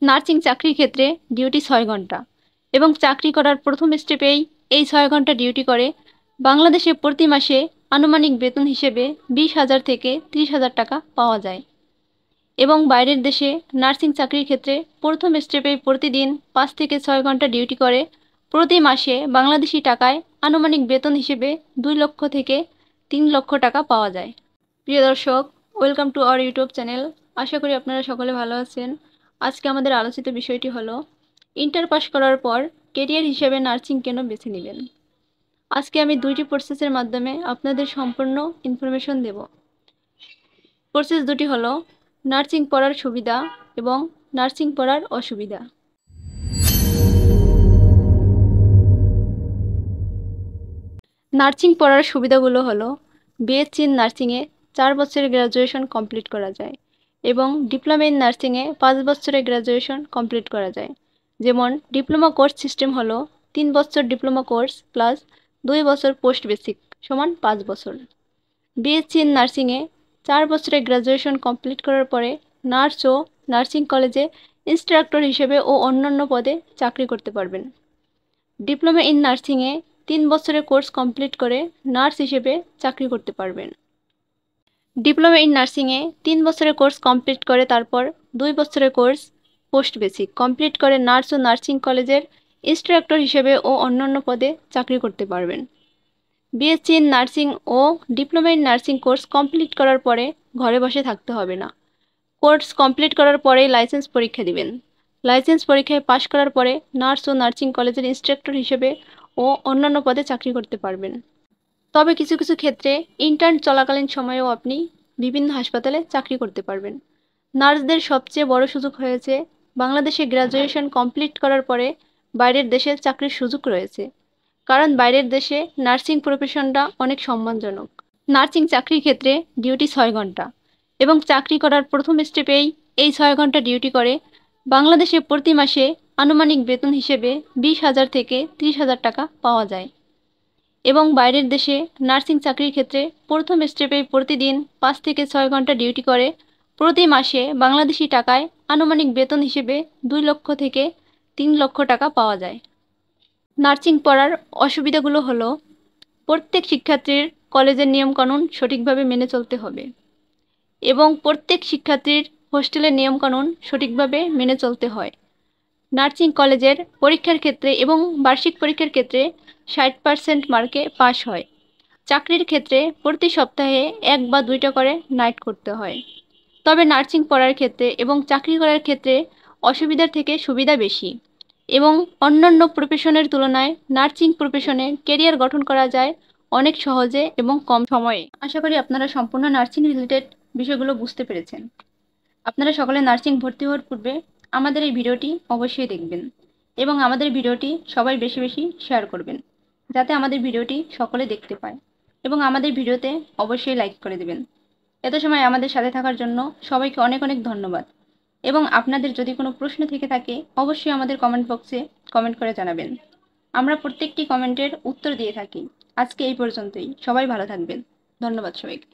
Nursing চাকরির ক্ষেত্রে duty 6 ঘন্টা এবং চাকরি করার প্রথম স্টেপেই এই 6 ঘন্টা ডিউটি করে বাংলাদেশে প্রতি মাসে আনুমানিক বেতন হিসেবে 20,000 থেকে 30,000 টাকা পাওয়া যায়। এবং বাইরের দেশে নার্সিং চাকরির ক্ষেত্রে প্রথম স্টেপেই প্রতিদিন 5 থেকে 6 ঘন্টা ডিউটি করে প্রতি মাসে বাংলাদেশি টাকায় আনুমানিক বেতন হিসেবে 2 লক্ষ থেকে 3 লক্ষ টাকা পাওয়া যায়। প্রিয় দর্শক, welcome to our YouTube channel. আশা করি আপনারা সকলে ভালো আছেন। আজকে আমাদের আলোচিত বিষয়টি হলো ইন্টার পাস করার পর কেরিয়ার হিসেবে নার্সিং কেন বেছে নেবেন। আজকে আমি 2টি প্রসেসের মাধ্যমে আপনাদের সম্পূর্ণ ইনফরমেশন দেব। প্রসেস দুটি হলো নার্সিং পড়ার সুবিধা এবং নার্সিং পড়ার অসুবিধা। নার্সিং পড়ার সুবিধাগুলো হলো বিএসসি ইন নার্সিংয়ে 4 বছরের গ্র্যাজুয়েশন কমপ্লিট করা যায় এবং ডিপ্লোমা ইন নার্সিংয়ে 5 বছরের গ্র্যাজুয়েশন কমপ্লিট করা যায়। যেমন ডিপ্লোমা কোর্স সিস্টেম হলো 3 বছর ডিপ্লোমা কোর্স প্লাস 2 বছর পোস্ট বেসিক সমান 5 বছর। বিএসসি ইন নার্সিংয়ে 4 বছরের গ্র্যাজুয়েশন কমপ্লিট করার পরে নার্স ও নার্সিং কলেজে ইনস্ট্রাক্টর হিসেবে ও অন্যান্য পদে চাকরি করতে পারবেন। ডিপ্লোমা ইন নার্সিংয়ে 3 বছরের কোর্স কমপ্লিট করে নার্স হিসেবে চাকরি করতে পারবেন। ডিপ্লোমা ইন নার্সিংয়ে 3 বছরের কোর্স কমপ্লিট করে তারপর 2 বছরের কোর্স পোস্ট বেসিক কমপ্লিট করে নার্স ও নার্সিং কলেজের ইনস্ট্রাক্টর হিসেবে ও অন্যান্য পদে চাকরি করতে পারবেন। বিএসসি ইন নার্সিং ও diploma in nursing course complete করার পরে ঘরে বসে থাকতে হবে না। কোর্স কমপ্লিট করার পরেই লাইসেন্স পরীক্ষা দিবেন। লাইসেন্স পরীক্ষায় পাশ করার পরে নার্স ও নার্সিং কলেজের ইনস্ট্রাক্টর হিসেবে ও অন্যান্য পদে চাকরি করতে পারবেন। তবে কিছু কিছু ক্ষেত্রে ইন্টার্ন চলাকালীন সময়েও আপনি বিভিন্ন হাসপাতালে চাকরি করতে পারবেন। নার্সদের সবচেয়ে বড় সুযোগ হয়েছে বাংলাদেশে গ্র্যাজুয়েশন কমপ্লিট করার পরে বাইরের দেশে চাকরির সুযোগ রয়েছে, কারণ বাইরের দেশে নার্সিং প্রফেশনটা অনেক সম্মানজনক। নার্সিং চাকরির ক্ষেত্রে ডিউটি 6 ঘন্টা এবং চাকরি করার প্রথম স্টেপেই এই 6 ঘন্টা ডিউটি করে বাংলাদেশে প্রতি মাসে আনুমানিক বেতন হিসেবে 20,000 থেকে 30,000 টাকা পাওয়া যায়। এবং বাইরের দেশে নার্সিং চাকরির ক্ষেত্রে প্রথম স্টেপেই প্রতিদিন 5 থেকে 6 ঘন্টা ডিউটি করে প্রতি মাসে বাংলাদেশি টাকায় আনুমানিক বেতন হিসেবে 2 লক্ষ থেকে 3 লক্ষ টাকা পাওয়া যায়। নার্সিং পড়ার অসুবিধাগুলো হলো প্রত্যেক শিক্ষার্থীর কলেজের নিয়মকানুন সঠিকভাবে মেনে চলতে হবে এবং প্রত্যেক শিক্ষার্থীর হোস্টেলের নিয়মকানুন সঠিকভাবে মেনে চলতে হয়। নার্সিং কলেজের পরীক্ষার ক্ষেত্রে এবং বার্ষিক পরীক্ষার ক্ষেত্রে 60% মার্কে পাস হয়। চাকরির ক্ষেত্রে প্রতি সপ্তাহে 1 বা 2টা করে নাইট করতে হয়। তবে নার্সিং পড়ার ক্ষেত্রে এবং চাকরি করার ক্ষেত্রে অসুবিধার থেকে সুবিধা বেশি এবং অন্যান্য প্রফেশনের তুলনায় নার্সিং প্রফেশনে কেরিয়ার গঠন করা যায় অনেক সহজে এবং কম সময়ে। আশা করি আপনারা সম্পূর্ণ নার্সিং রিলেটেড বিষয়গুলো বুঝতে পেরেছেন। আপনারা সকলে নার্সিং ভর্তি হওয়ার পূর্বে আমাদের এই ভিডিওটি অবশ্যই দেখবেন এবং আমাদের ভিডিওটি সবাই বেশি বেশি শেয়ার করবেন, যাতে আমাদের ভিডিওটি সকলে দেখতে পায় এবং আমাদের ভিডিওতে অবশ্যই লাইক করে দেবেন। এত সময় আমাদের সাথে থাকার জন্য সবাইকে অনেক অনেক ধন্যবাদ এবং আপনাদের যদি কোনো প্রশ্ন থেকে থাকে অবশ্যই আমাদের কমেন্ট বক্সে কমেন্ট করে জানাবেন। আমরা প্রত্যেকটি কমেন্টের উত্তর দিয়ে থাকি। আজকে এই পর্যন্তই। সবাই ভালো থাকবেন। ধন্যবাদ সবাইকে।